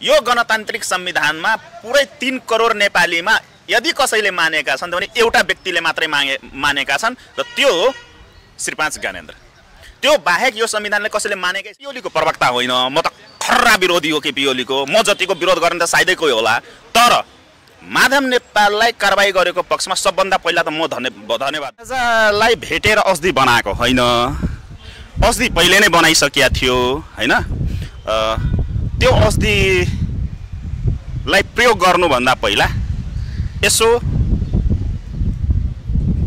यो गणतान्त्रिक संविधानमा पुरै 3 करोड नेपालीमा यदि कसैले मानेका छन् भने एउटा व्यक्तिले मात्रै मानेका छन् र त्यो हो श्री 5 ज्ञानेन्द्र। त्यो बाहेक यो संविधानले कसैले मानेकै पिओलीको प्रवक्ता होइन, म त खर्रा विरोधी हो के पिओलीको, म जतिको विरोध गर्ने त सायदै कोही होला। तर माधव नेपाललाई कारबाही गरेको पक्षमा सबभन्दा पहिला त म धन्यवाद। राजालाई भेटेर अस्ति बनाएको होइन, अस्ति पहिले नै बनाइसकेका थियो हैन। त्यो अस्तिलाई प्रयोग गर्नुभन्दा पहिला यसो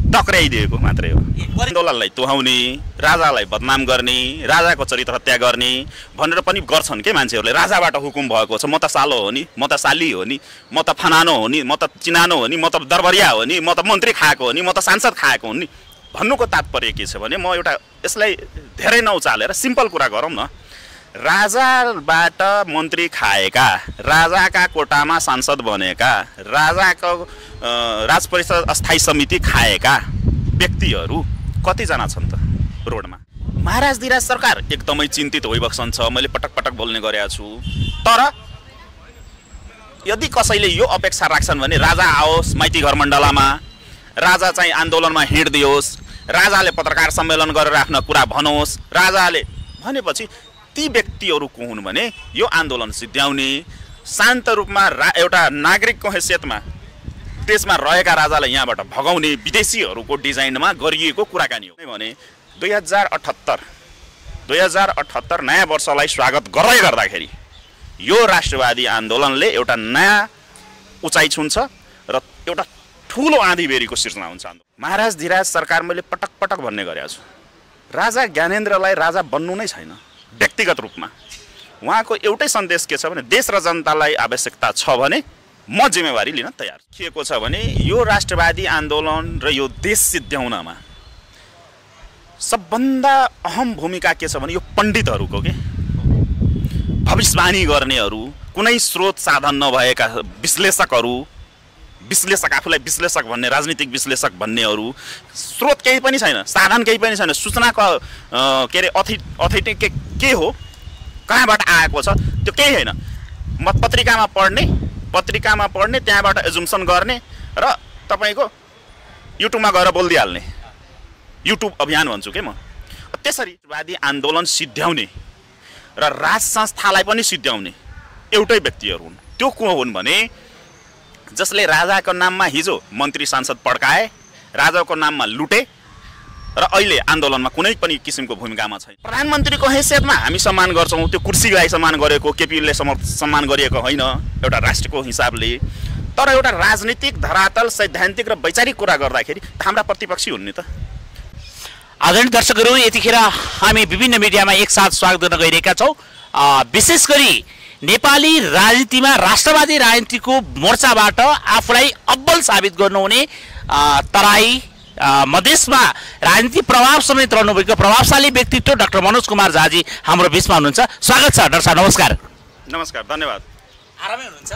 टक्राइदिएको मात्रै हो। आन्दोलनलाई तुहाउने, राजालाई बदनाम गर्ने, राजाको चरित्र हत्या गर्ने भनेर पनि गर्छन् के मान्छेहरूले। राजाबाट हुकुम भएको छ, म त सालो हो नि, म त साली हो नि, म त फनानो हो नि, म त चिनानो हो नि, म त दरबरिया हो नि, म त मन्त्री खाएको हो नि, म त सांसद खाएको हो नि भन्नुको तात्पर्य के छ भने म एउटा यसलाई धेरै नउचालेर सिम्पल कुरा गरौँ न। राजाबाट मन्त्री खाएका, राजाका कोटामा सांसद बनेका, राजाको राज परिषद अस्थायी समिति खाएका व्यक्तिहरू कतिजना छन् त रोडमा? महाराज धिराज सरकार एकदमै चिन्तित भइबस्छन्। मैले पटक पटक बोल्ने गरेको छु। तर यदि कसैले यो अपेक्षा राख्छन् भने राजा आओस् माइती घर मण्डलामा, राजा चाहिँ आन्दोलनमा हिँड्दियोस्, राजाले पत्रकार सम्मेलन गरेर आफ्नो कुरा भनोस्, राजाले भनेपछि ती व्यक्तिहरू को हुन् भने यो आन्दोलन सिद्ध्याउने, शान्त रूपमा एउटा नागरिकको हैसियतमा देशमा रहेका राजालाई यहाँबाट भगाउने विदेशीहरूको डिजाइनमा गरिएको कुराकानी हो भने 2078 नयाँ वर्षलाई स्वागत गर्दै गर्दाखेरि यो राष्ट्रवादी आन्दोलनले एउटा नयाँ उचाइ छुन्छ र एउटा ठुलो आँधीबेहरीको सिर्जना हुन्छ। महाराज धिराज सरकार मैले पटक पटक भन्ने गरेको छु, राजा ज्ञानेन्द्रलाई राजा बन्नु नै छैन। व्यक्तिगत रूपमा उहाँको एउटै सन्देश के छ भने देश र जनतालाई आवश्यकता छ भने म जिम्मेवारी लिन तयार। के को छ भने यो राष्ट्रवादी आन्दोलन र यो देश सिद्ध्याउनमा सबभन्दा अहम भूमिका के छ भने यो पण्डितहरूको के भविष्यवाणी गर्नेहरू, कुनै स्रोत साधन नभएका विश्लेषक आफूलाई विश्लेषक भन्ने, राजनीतिक विश्लेषक भन्नेहरू, स्रोत केही पनि छैन, साधन केही पनि छैन, सूचनाको के अरे अथेन्टिक के हो, कहाँबाट आएको छ त्यो केही होइन। पत्रिकामा पढ्ने त्यहाँबाट एजुम्सन गर्ने र तपाईँको युट्युबमा गएर बोलिदिइहाल्ने, युट्युब अभियान भन्छु के म। त्यसरी वादी आन्दोलन सिद्ध्याउने र राज संस्थालाई पनि सिद्ध्याउने एउटै व्यक्तिहरू हुन्। त्यो को हुन् भने जसले राजाको नाममा हिजो मन्त्री सांसद पड्काए, राजाको नाममा लुटे र अहिले आन्दोलनमा कुनै पनि किसिमको भूमिकामा छैन। प्रधानमन्त्रीको हैसियतमा हामी सम्मान गर्छौँ, त्यो कुर्सीलाई सम्मान गरेको, केपीले सम्मान गरिएको होइन एउटा राष्ट्रको हिसाबले। तर एउटा राजनीतिक धरातल, सैद्धान्तिक र वैचारिक कुरा गर्दाखेरि हाम्रा प्रतिपक्षी हुन् नि त। आदरणीय दर्शकहरू, यतिखेर हामी विभिन्न मिडियामा एकसाथ स्वागत गर्न गइरहेका छौँ। विशेष गरी नेपाली राजनीतिमा राष्ट्रवादी राजनीतिको मोर्चाबाट आफूलाई अब्बल साबित गर्नुहुने तराई मधेसमा राजनीति प्रभाव समेत रहनुभएको प्रभावशाली व्यक्तित्व डाक्टर मनोज कुमार झाजी हाम्रो बिचमा हुनुहुन्छ। स्वागत छ डाक्टर साहब, नमस्कार। नमस्कार, धन्यवाद। आरामै हुनुहुन्छ?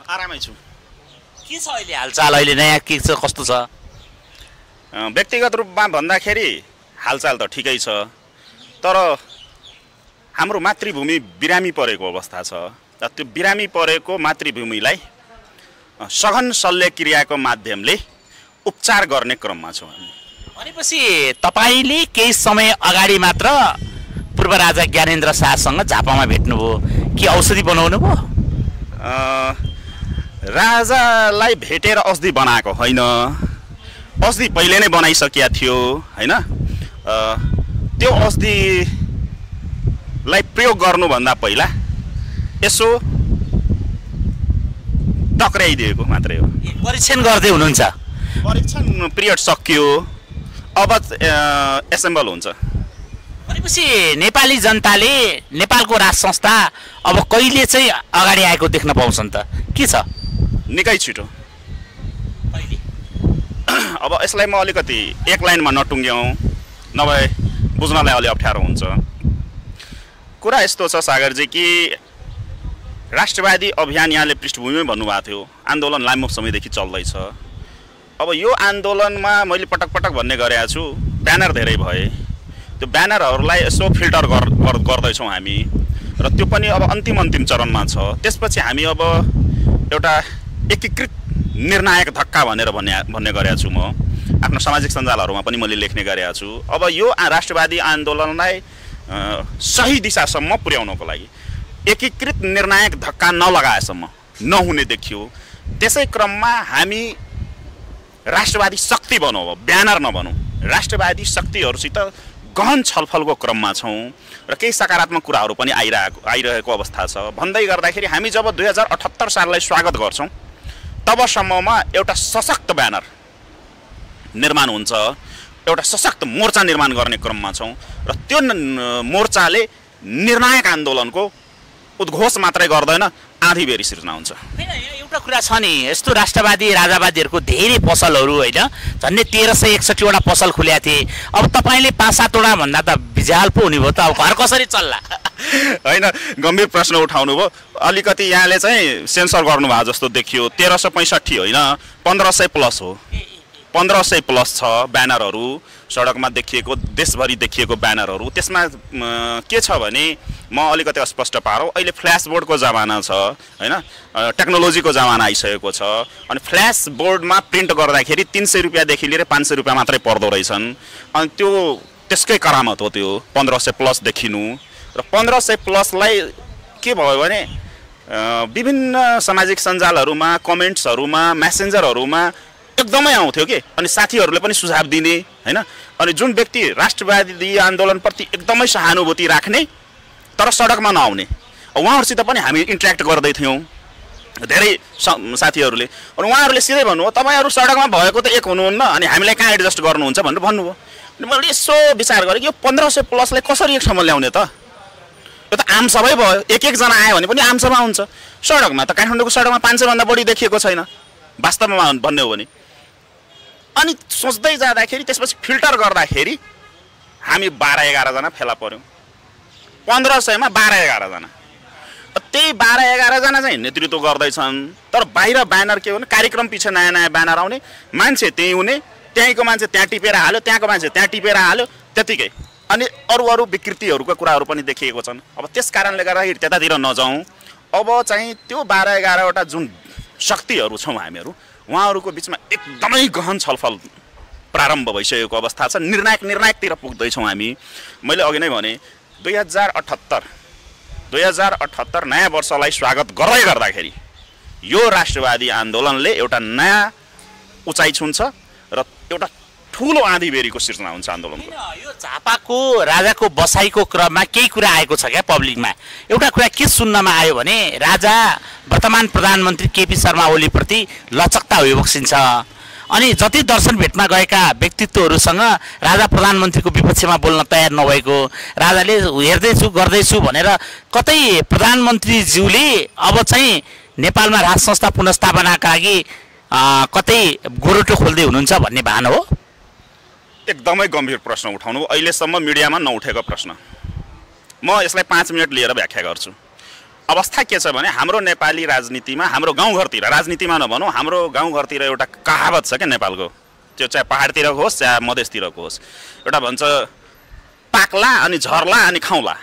आरामै छु। के छ अहिले हालचाल, अहिले नयाँ के छ, कस्तो छ? व्यक्तिगत रूपमा भन्दाखेरि हालचाल त ठिकै छ, तर हाम्रो मातृभूमि बिरामी परेको अवस्था छ। त्यो बिरामी परेको मातृभूमिलाई सघन शल्यक्रियाको माध्यमले उपचार गर्ने क्रममा छौँ हामी। भनेपछि तपाईँले केही समय अगाडि मात्र पूर्व राजा ज्ञानेन्द्र शाहसँग झापामा भेट्नुभयो, के औषधि बनाउनु भयो? राजालाई भेटेर अस्ति बनाएको होइन, अस्ति पहिले नै बनाइसकेका थियो हैन। त्यो अस्तिलाई प्रयोग गर्नुभन्दा पहिला यसो टक्राइदिएको मात्रै हो। परीक्षण गर्दै हुनुहुन्छ? परीक्षण पिरियड सकियो, अब एसेम्बल हुन्छ। भनेपछि नेपाली जनताले नेपालको राज संस्था अब कहिले चाहिँ अगाडि आएको देख्न पाउँछन् त? के छ? निकै छिटो। अब यसलाई म अलिकति एक लाइनमा नटुङ्ग्याउँ, नभए बुझ्नलाई अलि अप्ठ्यारो हुन्छ। कुरा यस्तो छ सागरजी कि राष्ट्रवादी अभियान यहाँले पृष्ठभूमिमै भन्नुभएको थियो, आन्दोलन लामो समयदेखि चल्दैछ। अब यो आन्दोलनमा मैले पटक पटक भन्ने गरेको छु, ब्यानर धेरै भए, त्यो ब्यानरहरूलाई यसो फिल्टर गर्दैछौँ हामी। र त्यो पनि अब अन्तिम चरणमा छ। त्यसपछि हामी अब एउटा एकीकृत निर्णायक धक्का भनेर भन्ने गरेको छु। म आफ्नो सामाजिक सञ्जालहरूमा पनि मैले लेख्ने गरेको छु। अब यो राष्ट्रवादी आन्दोलनलाई सही दिशासम्म पुर्याउनको लागि एकीकृत निर्णायक धक्का नलगाएसम्म नहुने देखियो। त्यसै क्रममा हामी राष्ट्रवादी शक्ति बनौँ, ब्यानर नबनौँ, राष्ट्रवादी शक्तिहरूसित गहन छलफलको क्रममा छौँ र केही सकारात्मक कुराहरू पनि आइरहेको अवस्था छ। भन्दै गर्दाखेरि हामी जब 2078 साललाई स्वागत गर्छौँ तबसम्ममा एउटा सशक्त ब्यानर निर्माण हुन्छ, एउटा सशक्त मोर्चा निर्माण गर्ने क्रममा छौँ र त्यो मोर्चाले निर्णायक आन्दोलनको उद्घोष मात्रै गर्दैन, आँधीबेरी सिर्जना हुन्छ। एउटा कुरा छ नि, यस्तो राष्ट्रवादी राजावादीहरूको धेरै पसलहरू होइन, झन्डै 1361वटा पसल खुलेका थिए। अब तपाईँले 5-7वटा भन्दा त बिजाल पो हुने भयो त, अब घर कसरी चल्ला? होइन, गम्भीर प्रश्न उठाउनु भयो। अलिकति यहाँले चाहिँ सेन्सर गर्नुभयो जस्तो देखियो। 1365 होइन, 1500 प्लस हो। 1500 प्लस छ ब्यानरहरू सडकमा देखिएको, देशभरि देखिएको ब्यानरहरू। त्यसमा के छ भने म अलिकति स्पष्ट पारौँ, अहिले फ्ल्यास बोर्डको जमाना छ होइन, टेक्नोलोजीको जमाना आइसकेको छ। अनि फ्ल्यास बोर्डमा प्रिन्ट गर्दाखेरि 300 रुपियाँदेखि लिएर 500 रुपियाँ मात्रै पर्दो रहेछन्। अनि त्यो त्यसकै करामत हो त्यो 1500 प्लस देखिनु। र 1500 प्लसलाई के भयो भने विभिन्न सामाजिक सञ्जालहरूमा, कमेन्ट्सहरूमा, मेसेन्जरहरूमा एकदमै आउँथ्यो कि। अनि साथीहरूले पनि सुझाव दिने होइन। अनि जुन व्यक्ति राष्ट्रवादी आन्दोलनप्रति एकदमै सहानुभूति राख्ने तर सडकमा नआउने, उहाँहरूसित पनि हामी इन्ट्रेक्ट गर्दै थियौँ धेरै साथीहरूले। अनि उहाँहरूले सिधै भन्नुभयो, तपाईँहरू सडकमा भएको त एक हुनुहुन्न, अनि हामीलाई कहाँ एडजस्ट गर्नुहुन्छ भनेर भन्नुभयो। अनि मैले यसो विचार गरेँ कि यो 1500 प्लसलाई कसरी एक ठाउँमा ल्याउने त? यो त आमसभै भयो, एक-एकजना आयो भने पनि आमसभा हुन्छ। सडकमा त काठमाडौँको सडकमा 500 भन्दा बढी देखिएको छैन वास्तवमा भन्ने हो भने। अनि सोच्दै जाँदाखेरि त्यसपछि फिल्टर गर्दाखेरि हामी 12-11 जना फेला पर्यौँ। 1500 मा 12-11 जना। त्यही 12-11 जना चाहिँ नेतृत्व गर्दैछन्। तर बाहिर ब्यानर के हो भने कार्यक्रम पछि नयाँ नयाँ ब्यानर आउने, मान्छे त्यहीँ हुने, त्यहीँको मान्छे त्यहाँ टिपेर हाल्यो, त्यहाँको मान्छे त्यहाँ टिपेर हाल्यो, त्यतिकै। अनि अरू विकृतिहरूको कुराहरू पनि देखिएको छन्। अब त्यस कारणले गर्दाखेरि त्यतातिर नजाउँ। अब चाहिँ त्यो 12-11वटा जुन शक्तिहरू छौँ हामीहरू, उहाँहरूको बिचमा एकदमै गहन छलफल प्रारम्भ भइसकेको अवस्था छ। निर्णायकतिर पुग्दैछौँ हामी। मैले अघि नै भने 2078 नयाँ वर्षलाई स्वागत गर्दाखेरि यो राष्ट्रवादी आन्दोलनले एउटा नयाँ उचाइ छुन्छ र एउटा ठुलो आँधीबेरीको सिर्जना हुन्छ आन्दोलनको। यो झापाको राजाको बसाइको क्रममा केही कुरा आएको छ क्या पब्लिकमा। एउटा कुरा के सुन्नमा आयो भने राजा वर्तमान प्रधानमन्त्री केपी शर्मा ओलीप्रति लचकता बक्सिन्छ। अनि जति दर्शन भेटमा गएका व्यक्तित्वहरूसँग राजा प्रधानमन्त्रीको विपक्षमा बोल्न तयार नभएको, राजाले हेर्दैछु गर्दैछु भनेर कतै प्रधानमन्त्रीज्यूले अब चाहिँ नेपालमा राज संस्था पुनर्स्थापनाका लागि कतै गोरोटो खोल्दै हुनुहुन्छ भन्ने भान हो? एकदमै गम्भीर प्रश्न उठाउनु, अहिलेसम्म मिडियामा नउठेको प्रश्न। म यसलाई 5 मिनट लिएर व्याख्या गर्छु। अवस्था के छ भने हाम्रो नेपाली राजनीतिमा, हाम्रो गाउँघरतिर, राजनीतिमा नभनौँ, हाम्रो गाउँघरतिर एउटा कहावत छ क्या नेपालको, त्यो चाहे पहाडतिरको होस् चाहे मधेसतिरको होस्। एउटा भन्छ पाक्ला अनि झर्ला अनि खाउँला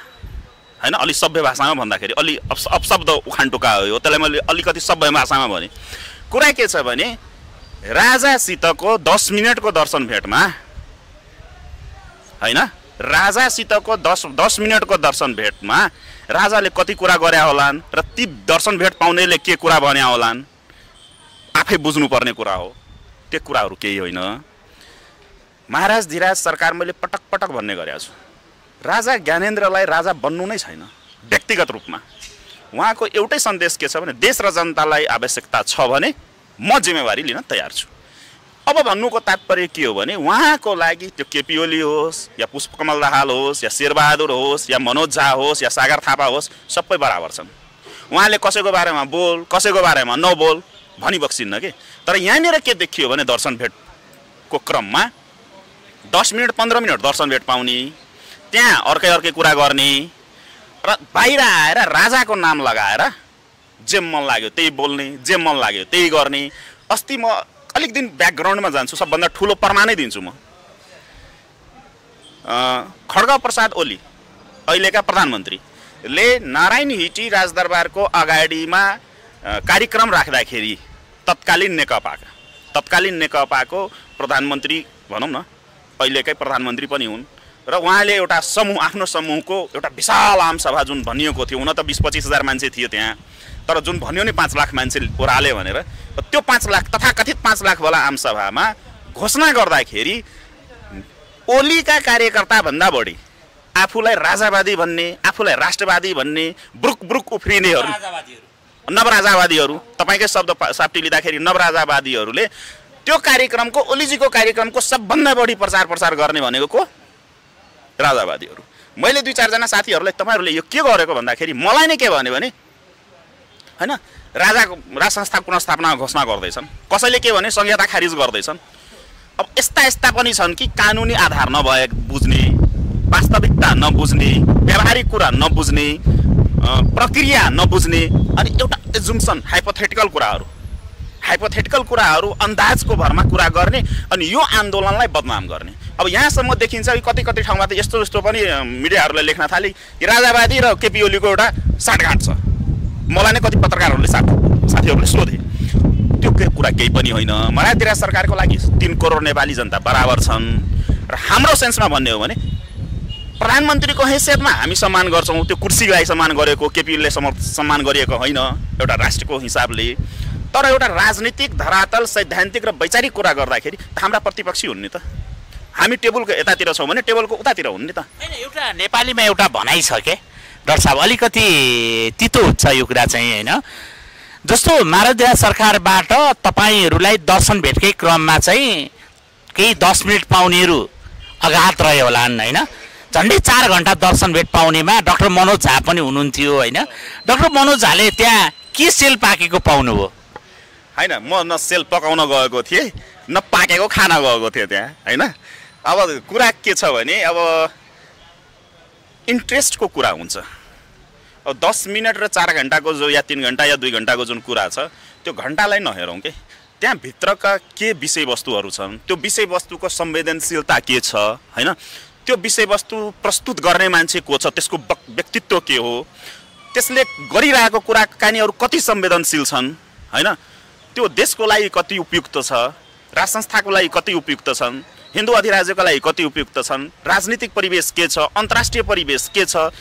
होइन, अलि सभ्य भाषामा भन्दाखेरि अलि अपशब्द उखानटुका हो। त्यसलाई मैले अलिकति सभ्य भाषामा भने कुरा के छ भने राजासितको 10 मिनटको दर्शन भेटमा होइन, राजासितको 10 मिनटको दर्शन भेटमा राजाले कति कुरा गरे होलान् र ती दर्शन भेट पाउनेले के कुरा भने होलान् आफै बुझ्नुपर्ने कुरा हो। त्यो कुराहरू केही होइन। महाराज धीराज सरकार मैले पटक पटक भन्ने गरेको छु, राजा ज्ञानेन्द्रलाई राजा बन्नु नै छैन व्यक्तिगत रूपमा। उहाँको एउटै सन्देश के छ भने देश र जनतालाई आवश्यकता छ भने म जिम्मेवारी लिन तयार छु। अब भन्नुको तात्पर्य के हो भने उहाँको लागि त्यो केपी ओली होस् या पुष्पकमल दाहाल होस् या शेरबहादुर होस् या मनोज झा होस् या सागर थापा होस्, सबै बराबर छन्। उहाँले कसैको बारेमा बोल कसैको बारेमा नबोल भनिबक्सिन्न के। तर यहाँनिर के देखियो भने दर्शन भेटको क्रममा 10 मिनट 15 मिनट दर्शन भेट पाउने, त्यहाँ अर्कै कुरा गर्ने र बाहिर आएर राजाको नाम लगाएर जे मन लाग्यो त्यही बोल्ने, जे मन लाग्यो त्यही गर्ने। अस्ति म अलिक दिन ब्याकग्राउन्डमा जान्छु, सबभन्दा ठुलो प्रमाणै दिन्छु म। खड्ग प्रसाद ओली अहिलेका प्रधानमन्त्री ले नारायण हिटी राजदरबारको अगाडिमा कार्यक्रम राख्दाखेरि तत्कालीन नेकपाको प्रधानमन्त्री भनौँ न, अहिलेकै प्रधानमन्त्री पनि हुन् र उहाँले एउटा समूह, आफ्नो समूहको एउटा विशाल आमसभा जुन भनिएको थियो, हुन त 20-25 हजार मान्छे थियो त्यहाँ, तर जुन भन्यो नि 5 लाख मान्छे ओह्राले भनेर, त्यो 5 लाख तथाकथित 5 लाख वाला आमसभामा घोषणा गर्दाखेरि ओलीका कार्यकर्ता भन्दा बढी आफूलाई राजावादी भन्ने, आफूलाई राष्ट्रवादी भन्ने ब्रुक उफ्रिनेहरू, नवराजावादीहरू, तपाईँकै शब्द साप्टी लिँदाखेरि नवराजावादीहरूले त्यो कार्यक्रमको, ओलीजीको कार्यक्रमको सबभन्दा बढी प्रचार गर्ने भनेको को? राजावादीहरू। मैले 2-4 जना साथीहरूलाई तपाईँहरूले यो के गरेको भन्दाखेरि मलाई नै के भन्यो भने हैन, राज संस्था पुनर्स्थापना घोषणा गर्दैछन्, कसैले के भने संहिता खारिज गर्दैछन्। अब यस्ता पनि छन् कि कानुनी आधार नभए बुझ्ने, वास्तविकता नबुझ्ने, व्यावहारिक कुरा नबुझ्ने, प्रक्रिया नबुझ्ने, अनि एउटा एजुम्सन हाइपोथेटिकल कुराहरू अन्दाजको भरमा कुरा गर्ने अनि यो आन्दोलनलाई बदनाम गर्ने। अब यहाँसम्म देखिन्छ कि कति ठाउँमा त यस्तो पनि मिडियाहरूले लेख्न थाले कि राजावादी र केपी ओलीको एउटा साँठगाँठ छ। मलाई नै कति पत्रकारहरूले साथीहरूले सोधे, त्यो कुरा केही पनि होइन। मराठा सरकारको लागि 3 करोड नेपाली जनता बराबर छन् र हाम्रो सेन्समा भन्ने हो भने प्रधानमन्त्रीको हैसियतमा हामी सम्मान गर्छौँ, त्यो कुर्सीलाई सम्मान गरेको, केपीले सम्मान गरिएको होइन एउटा राष्ट्रको हिसाबले। तर एउटा राजनीतिक धरातल, सैद्धान्तिक र वैचारिक कुरा गर्दाखेरि हाम्रा प्रतिपक्षी हुन् नि त। हामी टेबलको यतातिर छौँ भने टेबलको उतातिर हुन् नि त। हैन, एउटा नेपालीमा एउटा भनाइ छ के डाक्टर साहब, अलिकति तितो हुन्छ यो कुरा चाहिँ हैन। जस्तो मारदेहा सरकारबाट तपाईहरुलाई दर्शन भेटकै क्रममा चाहिँ केही 10 मिनेट पाउनेहरू अगात रहे होलान् हैन। झन्डै 4 घण्टा दर्शन भेट पाउनेमा डाक्टर मनोज झा पनि हुनुहुन्थ्यो हैन। डाक्टर मनोज झाले त्यहाँ के सेल पाकेको पाउनुभयो? हैन, म न सेल पकाउन गएको थिएँ न पाकेको खाना गएको थिएँ त्यहाँ हैन। अब कुरा के छ भने अब इन्ट्रेस्टको कुरा हुन्छ। अब 10 मिनट र 4 घण्टाको जो या 3 घण्टा या 2 घण्टाको जुन कुरा छ त्यो घण्टालाई नहेरौँ के, त्यहाँ भित्रका के विषयवस्तुहरू छन्, त्यो विषयवस्तुको संवेदनशीलता के छ हैन, त्यो विषयवस्तु प्रस्तुत गर्ने मान्छे को छ, त्यसको व्यक्तित्व के हो, त्यसले गरिरहेको कुराकानीहरू कति संवेदनशील छन् हैन, त्यो देशको लागि कति उपयुक्त छ, राज संस्थाको लागि कति उपयुक्त छन्, हिन्दू अधिराज्यको लागि कति उपयुक्त छन्, राजनीतिक परिवेश के छ, अन्तर्राष्ट्रिय परिवेश के छ,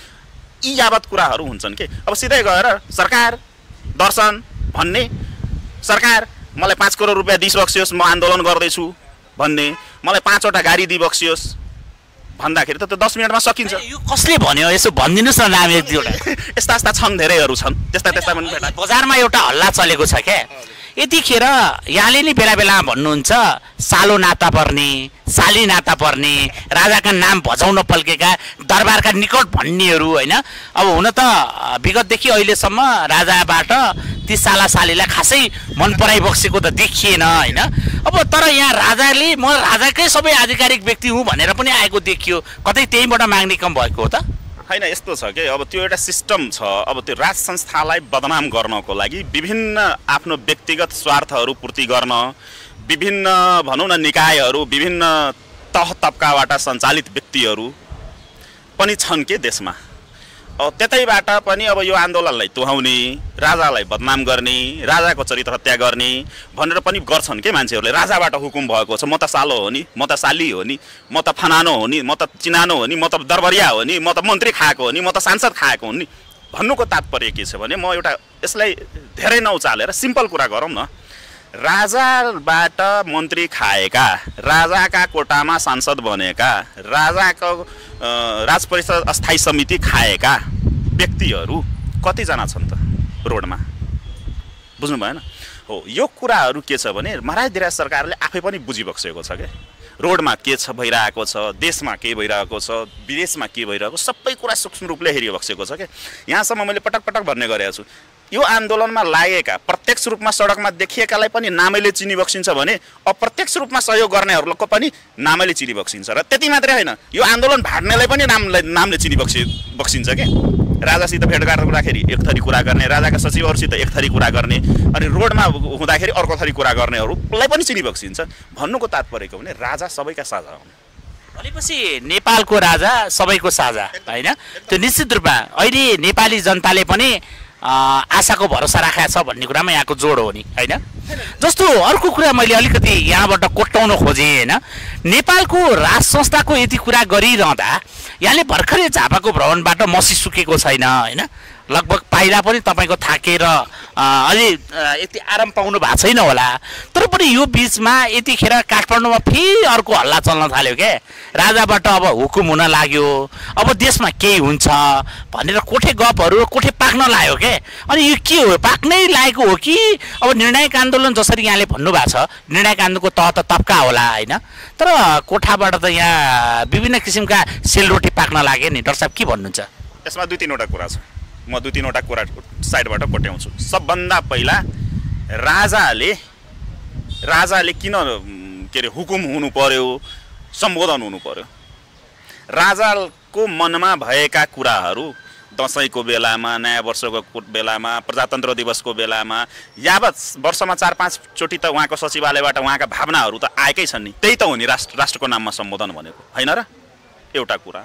यी यावत कुराहरू हुन्छन् के। अब सिधै गएर सरकार दर्शन भन्ने, सरकार मलाई 5 करोड रुपैयाँ दिइबक्सियोस् म आन्दोलन गर्दैछु भन्ने, मलाई 5 वटा गाडी दिइबक्सियोस् भन्दाखेरि त 10 मिनेटमा सकिन्छ। यो कसले भन्यो यसो भनिदिनुस् न नाम एक दुईवटा। यस्ता छन्, धेरैहरू छन्, त्यस्ता पनि भेट्ला। बजारमा एउटा हल्ला चलेको छ क्या, यतिखेर यहाँले नि बेला बेला भन्नुहुन्छ सालो नाता पर्ने, साली नाता पर्ने, राजाका नाम भजाउन पल्केका दरबारका निकट भन्नेहरू हैन। अब हुन त विगतदेखि अहिलेसम्म राजाबाट ती साला सालीलाई खासै मन पराइबक्सेको त देखिएन हैन। अब तर यहाँ राजाले म राजाकै सबै आधिकारिक व्यक्ति हुँ भनेर पनि आएको देखियो, कतै त्यहीबाट माग्ने कम भएको हो त? हैन, यस्तो छ कि अब त्यो एउटा सिस्टम छ। अब त्यो राज संस्थालाई बदनाम गर्नको लागि विभिन्न आफ्नो व्यक्तिगत स्वार्थहरू पूर्ति गर्न विभिन्न भनौँ न निकायहरू, विभिन्न तह तबकाबाट सञ्चालित व्यक्तिहरू पनि छन् के देशमा। अब त्यतैबाट पनि अब यो आन्दोलनलाई तुहाउने, राजालाई बदनाम गर्ने, राजाको चरित्र हत्या गर्ने भनेर पनि गर्छन् के मान्छेहरूले। राजाबाट हुकुम भएको छ, म त सालो हो नि, म त साली हो नि, म त फनानो हो नि, म त चिनानो हो नि, म त दरबारिया हो नि, म त मन्त्री खाएको हो नि, म त सांसद खाएको हो नि। भन्नुको तात्पर्य के छ भने, म एउटा यसलाई धेरै नउचालेर सिम्पल कुरा गरौँ न, राजाबाट मन्त्री खाएका, राजाका कोटामा सांसद बनेका, राजाको राज परिषद अस्थायी समिति खाएका व्यक्तिहरू कतिजना छन् त रोडमा? बुझ्नु भएन हो? यो कुराहरू के छ भने महाराज धिराज सरकारले आफै पनि बुझिबक्सेको छ क्या। रोडमा के छ भइरहेको छ, देशमा के भइरहेको छ, विदेशमा के भइरहेको, सबै कुरा सूक्ष्म रूपले हेरिबक्सेको छ क्या। यहाँसम्म मैले पटक पटक भन्ने गरेको छु, यो आन्दोलनमा लागेका प्रत्यक्ष रूपमा सडकमा देखिएकालाई पनि नामैले चिनिबक्सिन्छ भने अप्रत्यक्ष रूपमा सहयोग गर्नेहरूको पनि नामैले चिनिबक्सिन्छ। र त्यति मात्रै होइन, यो आन्दोलन भाड्नेलाई पनि नामले चिनिबक्सिन्छ के। राजासित भेटघाट हुँदाखेरि एक थरी कुरा गर्ने, राजाका सचिवहरूसित एक थरी कुरा गर्ने, अनि रोडमा हुँदाखेरि अर्को थरी कुरा गर्नेहरूलाई पनि चिनिबक्सिन्छ। भन्नुको तात्पर्य के भने राजा सबैका साझा हुन्। भनेपछि नेपालको राजा सबैको साझा होइन, त्यो निश्चित रूपमा अहिले नेपाली जनताले पनि आशाको भरोसा राखेको छ भन्ने कुरामा यहाँको जोड हो नि होइन। जस्तो अर्को कुरा मैले अलिकति यहाँबाट कोट्याउन खोजेँ होइन, नेपालको राज संस्थाको यति कुरा गरिरहँदा यहाँले भर्खरै झापाको भ्रमणबाट मसिसुकेको छैन होइन, लगभग पाइला पनि तपाईँको थाकेर अलि यति आराम पाउनु भएको छैन होला, तर पनि यो बिचमा यतिखेर काठमाडौँमा फेरि अर्को हल्ला चल्न थाल्यो क्या, राजाबाट अब हुकुम हुन लाग्यो, अब देशमा केही हुन्छ भनेर कोठे गफहरू कोठे पाक्न लाग्यो क्या। अनि यो के हो, पाक्नै लागेको हो कि अब निर्णायक आन्दोलन जसरी यहाँले भन्नुभएको छ निर्णायक आन्दोलनको तह त तप्का होला होइन, तर कोठाबाट त यहाँ विभिन्न किसिमका सेलरोटी पाक्न लाग्यो नि। डाक्टर साहब के भन्नुहुन्छ यसमा 2-3वटा कुरा छ, म 2-3वटा कुरा साइडबाट कोट्याउँछु। सबभन्दा पहिला राजाले किन के अरे हुकुम हुनु पर्यो, सम्बोधन हुनु पर्यो। राजाको मनमा भएका कुराहरू दसैँको बेलामा, नयाँ वर्षको बेलामा, प्रजातन्त्र दिवसको बेलामा, यावत वर्षमा 4-5 चोटि त उहाँको सचिवालयबाट उहाँका भावनाहरू त आएकै छन् नि, त्यही त हो नि राष्ट्रको नाममा सम्बोधन भनेको होइन र। एउटा कुरा।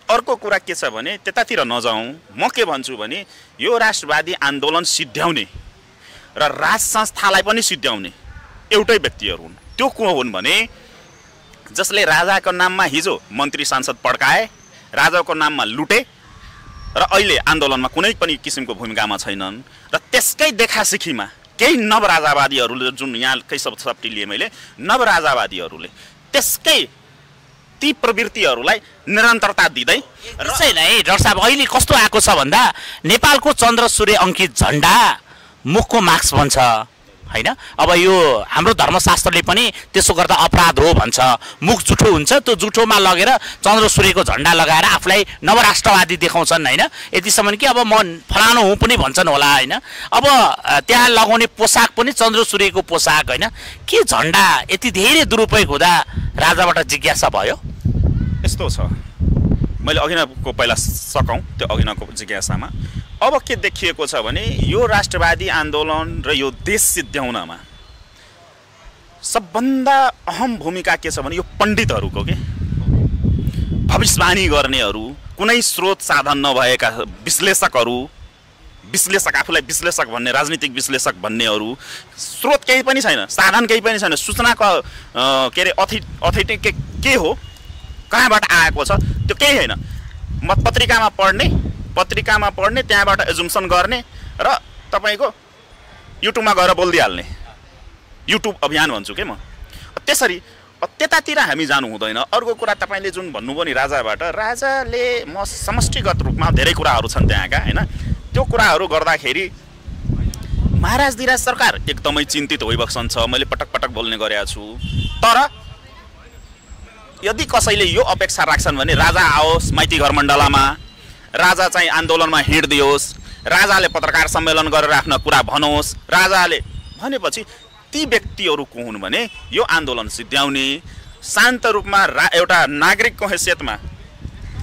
अर्को कुरा के छ भने त्यतातिर नजाउँ, म के भन्छु भने यो राष्ट्रवादी आन्दोलन सिद्ध्याउने र राज संस्थालाई पनि सिद्ध्याउने एउटै व्यक्तिहरू हुन्। त्यो को हुन् भने जसले राजाको नाममा हिजो मन्त्री सांसद पड्काए, राजाको नाममा लुटे र अहिले आन्दोलनमा कुनै पनि किसिमको भूमिकामा छैनन्, र त्यसकै देखासिखीमा केही नवराजावादीहरूले, जुन यहाँकै शब्द लिए मैले, नवराजावादीहरूले त्यसकै ती प्रवृत्तिहरूलाई निरन्तरता दिँदै छैन है। डाक्टर साहब अहिले कस्तो आएको छ भन्दा नेपालको चन्द्र सूर्य अङ्कित झन्डा मुखको मास्क भन्छ होइन। अब यो हाम्रो धर्मशास्त्रले पनि त्यसो गर्दा अपराध हो भन्छ, मुख जुठो हुन्छ, त्यो जुठोमा लगेर चन्द्र सूर्यको झन्डा लगाएर आफूलाई नवराष्ट्रवादी देखाउँछन् होइन, यतिसम्म कि अब म फलानु हुँ पनि भन्छन् होला होइन। अब त्यहाँ लगाउने पोसाक पनि चन्द्र सूर्यको पोसाक होइन। के झन्डा यति धेरै दुरुपयोग हुँदा राजाबाट जिज्ञासा भयो? यस्तो छ, मैले अघिनको पहिला सकाउँ त्यो अघिनको जिज्ञासामा। अब के देखिएको छ भने यो राष्ट्रवादी आन्दोलन र यो देश सिद्ध्याउनमा सबभन्दा अहम भूमिका के छ भने यो पण्डितहरूको के भविष्यवाणी गर्नेहरू, कुनै स्रोत साधन नभएका विश्लेषक आफूलाई विश्लेषक भन्ने, राजनीतिक विश्लेषक भन्नेहरू, स्रोत केही पनि छैन, साधन केही पनि छैन, सूचनाको के अरे अथेन्टिक के हो, कहाँबाट आएको छ त्यो केही होइन। म पत्रिकामा पढ्ने त्यहाँबाट एजुम्सन गर्ने र तपाईँको युट्युबमा गएर बोलिदिइहाल्ने, युट्युब अभियान भन्छु के म। त्यसरी त्यतातिर हामी जानु हुँदैन। अर्को कुरा तपाईँले जुन भन्नुभयो नि राजाबाट, राजाले म समष्टिगत रूपमा धेरै कुराहरू छन् त्यहाँका होइन, त्यो कुराहरू गर्दाखेरि महाराज धिराज सरकार एकदमै चिन्तित भइबस्छन् छ, मैले पटक पटक बोल्ने गरेको छु। तर यदि कसैले यो अपेक्षा राख्छन् भने राजा आओस् माइती घर मण्डलामा, राजा चाहिँ आन्दोलनमा हिँड्दियोस्, राजाले पत्रकार सम्मेलन गरेर आफ्ना कुरा भनोस्, राजाले भनेपछि ती व्यक्तिहरू को हुन् भने यो आन्दोलन सिद्ध्याउने, शान्त रूपमा एउटा नागरिकको हैसियतमा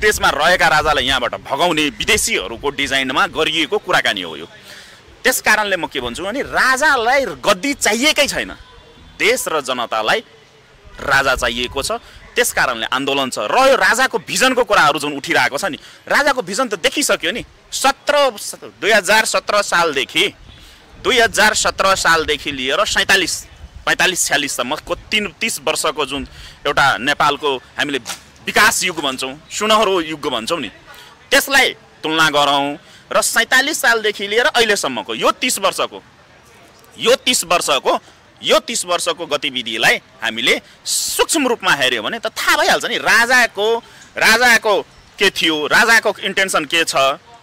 देशमा रहेका राजालाई यहाँबाट भगाउने विदेशीहरूको डिजाइनमा गरिएको कुराकानी हो यो। त्यस कारणले म के भन्छु भने राजालाई गद्दी चाहिएकै छैन, देश र जनतालाई राजा चाहिएको छ। त्यस कारणले आन्दोलन छ। र यो राजाको भिजनको कुराहरू जुन उठिरहेको छ नि, राजाको भिजन त देखिसक्यो नि। 2017 सालदेखि लिएर 45-46 सम्मको 30 वर्षको जुन एउटा नेपालको हामीले विकास युग भन्छौँ, सुनहरो युग भन्छौँ नि, त्यसलाई तुलना गरौँ र 47 सालदेखि लिएर अहिलेसम्मको यो 30 वर्षको गतिविधिलाई हामीले सूक्ष्म रूपमा हेर्यो भने त थाहा भइहाल्छ नि राजाको के थियो, राजाको इन्टेन्सन के छ,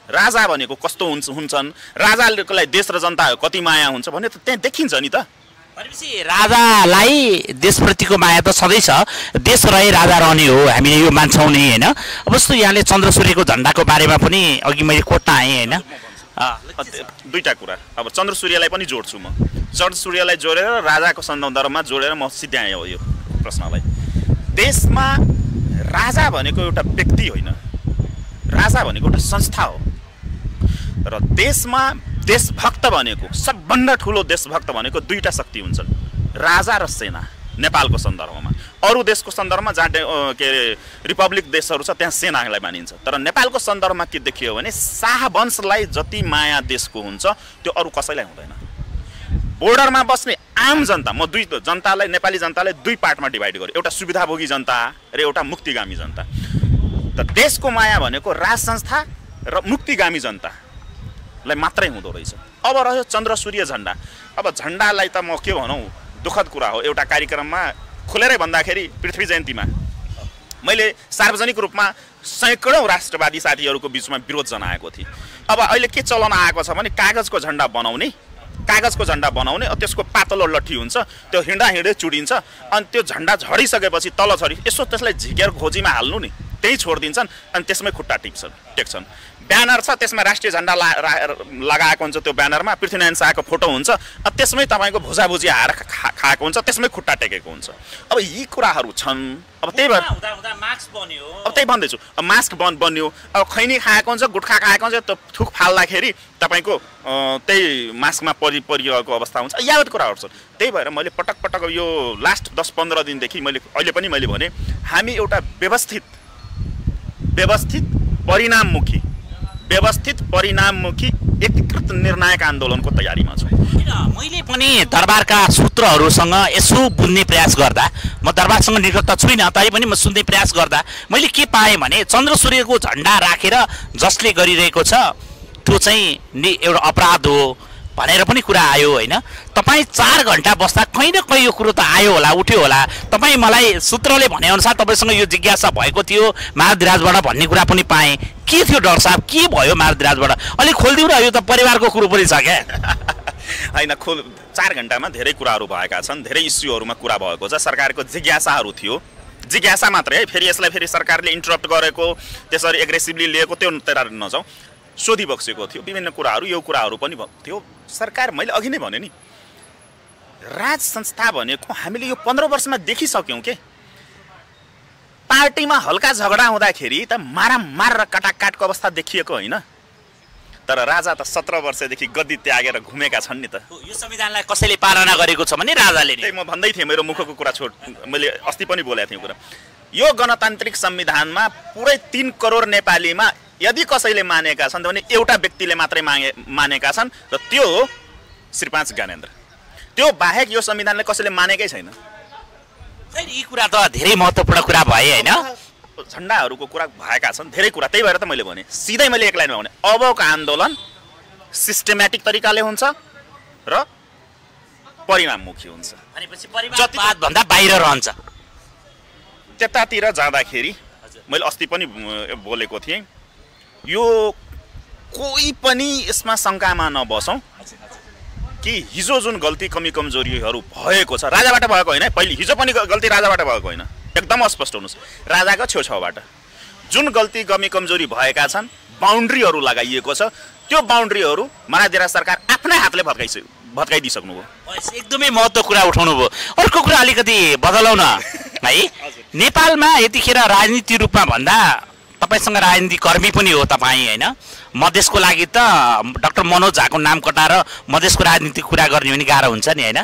राजा भनेको कस्तो हुन्छन्, राजालाई देश र जनता कति माया हुन्छ भन्ने त त्यहाँ देखिन्छ नि त। भनेपछि राजालाई देशप्रतिको माया त सधैँ छ, देश रहे राजा रहने हो, हामीले यो मान्छौँ नि होइन। अब जस्तो यहाँले चन्द्र सूर्यको झन्डाको बारेमा पनि अघि मैले कोट्न आएँ होइन। दुईटा कुरा, अब चन्द्र सूर्यलाई पनि जोड्छु म। चन्द्र सूर्यलाई जोडेर राजाको सन्दर्भमा जोडेर म सिध्याएँ हो यो प्रश्नलाई। देशमा राजा भनेको एउटा व्यक्ति होइन, राजा भनेको एउटा संस्था हो। र देशमा देशभक्त भनेको, सबभन्दा ठुलो देशभक्त भनेको दुईटा शक्ति हुन्छन्, राजा र सेना। नेपालको सन्दर्भमा अरू देशको सन्दर्भमा जहाँ के अरे रिपब्लिक देशहरू छ त्यहाँ सेनालाई मानिन्छ, तर नेपालको सन्दर्भमा के देखियो भने शाहवंशलाई जति माया देशको हुन्छ त्यो अरू कसैलाई हुँदैन। बोर्डरमा बस्ने आम जनता, म दुई जनतालाई, नेपाली जनतालाई दुई पार्टमा डिभाइड गरेँ, एउटा सुविधाभोगी जनता र एउटा मुक्तिगामी जनता। त देशको माया भनेको राज संस्था र मुक्तिगामी जनतालाई मात्रै हुँदो रहेछ। अब रह्यो चन्द्र सूर्य झन्डा। अब झन्डालाई त म के भनौँ, दुःखद कुरा हो। एउटा कार्यक्रममा खुलेरै भन्दाखेरि पृथ्वी जयन्तीमा मैले सार्वजनिक रूपमा सैकडौँ राष्ट्रवादी साथीहरूको बिचमा विरोध जनाएको थिएँ। अब अहिले के चलन आएको छ भने कागजको झन्डा बनाउने, त्यसको पातलो लट्ठी हुन्छ, त्यो हिँड्दा हिँड्दै चुडिन्छ, अनि त्यो झन्डा झडिसकेपछि तल झरी यसो त्यसलाई झिकेर खोजीमा हाल्नु नि, त्यही छोडिदिन्छन् अनि त्यसमै खुट्टा टेक्छन्। ब्यानर छ, त्यसमा राष्ट्रिय झन्डा लगाएको हुन्छ, त्यो ब्यानरमा पृथ्वीनारायण शाहको फोटो हुन्छ, अनि त्यसमै तपाईँको भुजाभुजी हाएर खाएको हुन्छ, त्यसमै खुट्टा टेकेको हुन्छ। अब यी कुराहरू छन्। अब त्यही भएर अब त्यही भन्दैछु, अब मास्क बन्यो, अब खैनी खाएको हुन्छ, गुट्खा खाएको हुन्छ, त्यो थुक फाल्दाखेरि तपाईँको त्यही मास्कमा परिरहेको अवस्था हुन्छ, यावत कुराहरू छन्। त्यही भएर मैले पटक पटक यो लास्ट 10-15 दिनदेखि अहिले पनि मैले भने हामी एउटा व्यवस्थित परिणाममुखी एकीकृत निर्णायक आन्दोलनको तयारीमा छु। मैले पनि दरबारका सूत्रहरूसँग यसो बुझ्ने प्रयास गर्दा, म दरबारसँग निकटता छुइनँ तै पनि म सुन्ने प्रयास गर्दा मैले के पाएँ भने चन्द्र सूर्यको झन्डा राखेर जसले गरिरहेको छ त्यो चाहिँ एउटा अपराध हो भनेर पनि कुरा आयो होइन। तपाईँ 4 घन्टा बस्दा कहीँ न कहीँ यो कुरो त आयो होला, उठ्यो होला। तपाईँ मलाई सूत्रले भनेअनुसार तपाईँसँग यो जिज्ञासा भएको थियो महाधिराजबाट भन्ने कुरा पनि पाएँ। के थियो डाक्टर साहब, के भयो महाधिराजबाट? अलिक खोलिदिउँ र, यो त परिवारको कुरो पनि छ क्या। होइन, 4 घन्टामा धेरै कुराहरू भएका छन्, धेरै इस्युहरूमा कुरा भएको छ। सरकारको जिज्ञासाहरू थियो, जिज्ञासा मात्रै है। फेरि यसलाई फेरि सरकारले इन्टरप्ट गरेको, त्यसरी एग्रेसिभली लिएको त्यो तिर नजाउँ। सोधिबक्सेको थियो विभिन्न कुराहरू, यो कुराहरू पनि थियो। सरकार, मैले अघि नै भने नि, राज संस्था भनेको हामीले यो 15 वर्षमा देखिसक्यौँ के। पार्टीमा हल्का झगडा हुँदाखेरि त मारामार र काटाकाटको अवस्था देखिएको होइन, तर राजा त 17 वर्षदेखि गद्दी त्यागेर घुमेका छन् नि त। यो संविधानलाई कसैले पालना गरेको छ भने राजाले नि। म भन्दै थिएँ, मेरो मुखको कुरा मैले अस्ति पनि बोलेको थिएँ कुरा। यो गणतान्त्रिक संविधानमा पुरै 3 करोड नेपालीमा यदि कसैले मानेका छन् भने एउटा व्यक्तिले मात्रै मानेका छन्, र त्यो हो श्री 5 ज्ञानेन्द्र। त्यो बाहेक यो संविधानले कसैले मानेकै छैन। यी कुरा त धेरै महत्त्वपूर्ण कुरा भए होइन। झन्डाहरूको कुरा भएका छन्, धेरै कुरा। त्यही भएर त मैले भने, सिधै मैले एक लाइनमा भने, अबको आन्दोलन सिस्टेमेटिक तरिकाले हुन्छ र परिणाममुखी हुन्छ। भनेपछि परिवारवादभन्दा बाहिर रहन्छ। त्यतातिर जाँदाखेरि मैले अस्ति पनि बोलेको थिएँ, यो कोही पनि यसमा शङ्कामा नबसौँ कि हिजो जुन गल्ती कमी कमजोरीहरू भएको छ राजाबाट भएको होइन। पहिले हिजो पनि गल्ती राजाबाट भएको होइन, एकदम स्पष्ट हुनुहोस्। राजाको छेउछाउबाट जुन गल्ती कमी कमजोरी भएका छन्, बााउन्ड्रीहरू लगाइएको छ, त्यो बााउन्ड्रीहरू महाधिराज सरकार आफ्नै हातले भत्काइदिइसक्नुभयो। एकदमै महत्त्व कुरा उठाउनु भयो। अर्को कुरा अलिकति बदलौँ न है। नेपालमा यतिखेर राजनीति रूपमा भन्दा तपाईँसँग राजनीति कर्मी पनि हो तपाईँ होइन। मधेसको लागि त डाक्टर मनोज झाको नाम कटाएर मधेसको राजनीतिक कुरा गर्ने पनि गाह्रो हुन्छ नि होइन।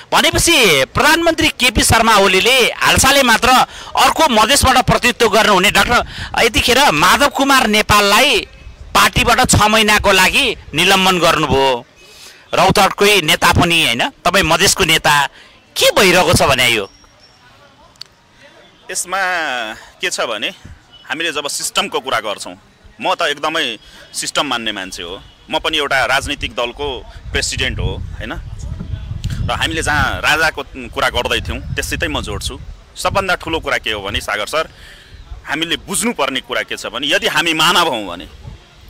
भनेपछि प्रधानमन्त्री केपी शर्मा ओलीले हालसालै मात्र अर्को मधेसबाट प्रतिनिधित्व गर्नुहुने डाक्टर यतिखेर माधव कुमार नेपाललाई पार्टीबाट 6 महिनाको लागि निलम्बन गर्नुभयो। रौतहटकै नेता पनि होइन, तपाईँ मधेसको नेता, के भइरहेको छ भने यो यसमा के छ भने हामीले जब सिस्टमको कुरा गर्छौँ, म त एकदमै सिस्टम मान्ने मान्छे हो। म पनि एउटा राजनीतिक दलको प्रेसिडेन्ट हो होइन, र हामीले जहाँ राजाको कुरा गर्दै थियौँ त्यससितै म जोड्छु। सबभन्दा ठुलो कुरा के हो भने सागर सर, हामीले बुझ्नुपर्ने कुरा के छ भने, यदि हामी मानव हौँ भने,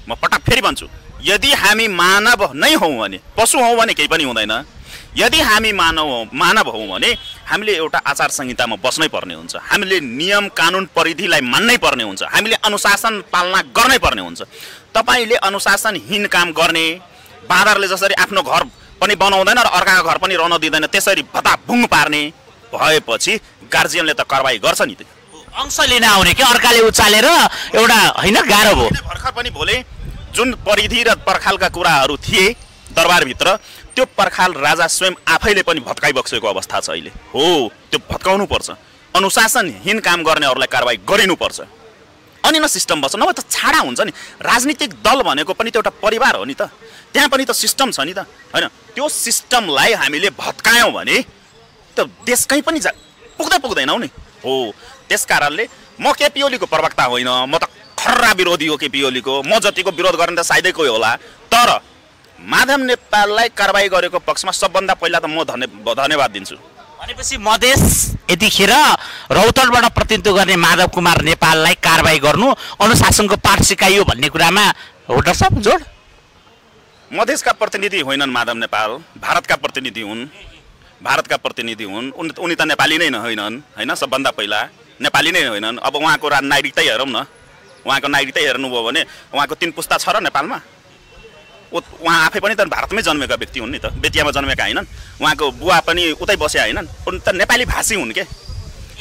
म पटक फेरि भन्छु, यदि हामी मानव नै हौँ भने, पशु हौँ भने केही पनि हुँदैन। यदि हामी मानव हौँ भने हामीले एउटा आचार संहितामा बस्नै पर्ने हुन्छ, हामीले नियम कानुन परिधिलाई मान्नै पर्ने हुन्छ, हामीले अनुशासन पालना गर्नै पर्ने हुन्छ। तपाईँले अनुशासनहीन काम गर्ने, बाँदरले जसरी आफ्नो घर पनि बनाउँदैन र अर्काको घर पनि रहन दिँदैन त्यसरी भताभुङ पार्ने भएपछि गार्जियनले त कारबाही गर्छ नि। अंश लिन आउने कि अर्काले उचालेर एउटा होइन, गाह्रो भयो। भर्खर पनि बोले, जुन परिधि र पर्खालका कुराहरू थिए दरबारभित्र, त्यो पर्खाल राजा स्वयं आफैले पनि भत्काइबक्सेको अवस्था छ अहिले। हो, त्यो भत्काउनु पर्छ। अनुशासनहीन काम गर्नेहरूलाई कारबाही गरिनुपर्छ, अनि न सिस्टम बस्छ। नभए त छाडा हुन्छ नि। राजनीतिक दल भनेको पनि त एउटा परिवार हो नि त, त्यहाँ पनि त सिस्टम छ नि त, होइन? त्यो सिस्टमलाई हामीले भत्कायौँ भने त देश कहीँ पनि पुग्दैनौ नि हो। त्यस कारणले म केपी ओलीको प्रवक्ता होइन, म त खर्रा विरोधी हो केपी ओलीको। म जतिको विरोध गर्ने त सायदै कोही होला, तर माधव नेपाललाई कारबाही गरेको पक्षमा सबभन्दा पहिला त म धन्यवाद दिन्छु। भनेपछि मधेस यतिखेर रौतहटबाट प्रतिनिधित्व गर्ने माधव कुमार नेपाललाई कारबाही गर्नु अनुशासनको पाठ सिकाइयो भन्ने कुरामा हो डाक्टर साहब जोड? मधेसका प्रतिनिधि होइनन् माधव नेपाल, भारतका प्रतिनिधि हुन्। भारतका प्रतिनिधि हुन्, उनी त नेपाली नै होइनन्, होइन? सबभन्दा पहिला नेपाली नै होइनन्। अब उहाँको नागरिकतै हेरौँ न, उहाँको नागरिकतै हेर्नुभयो भने उहाँको 3 पुस्ता छ र नेपालमा। उहाँ आफै पनि त भारतमै जन्मेका व्यक्ति हुन् नि त, बेतियामा जन्मेका होइनन्। उहाँको बुवा पनि उतै बसेका होइनन्, उनी त नेपाली भाषी हुन् के।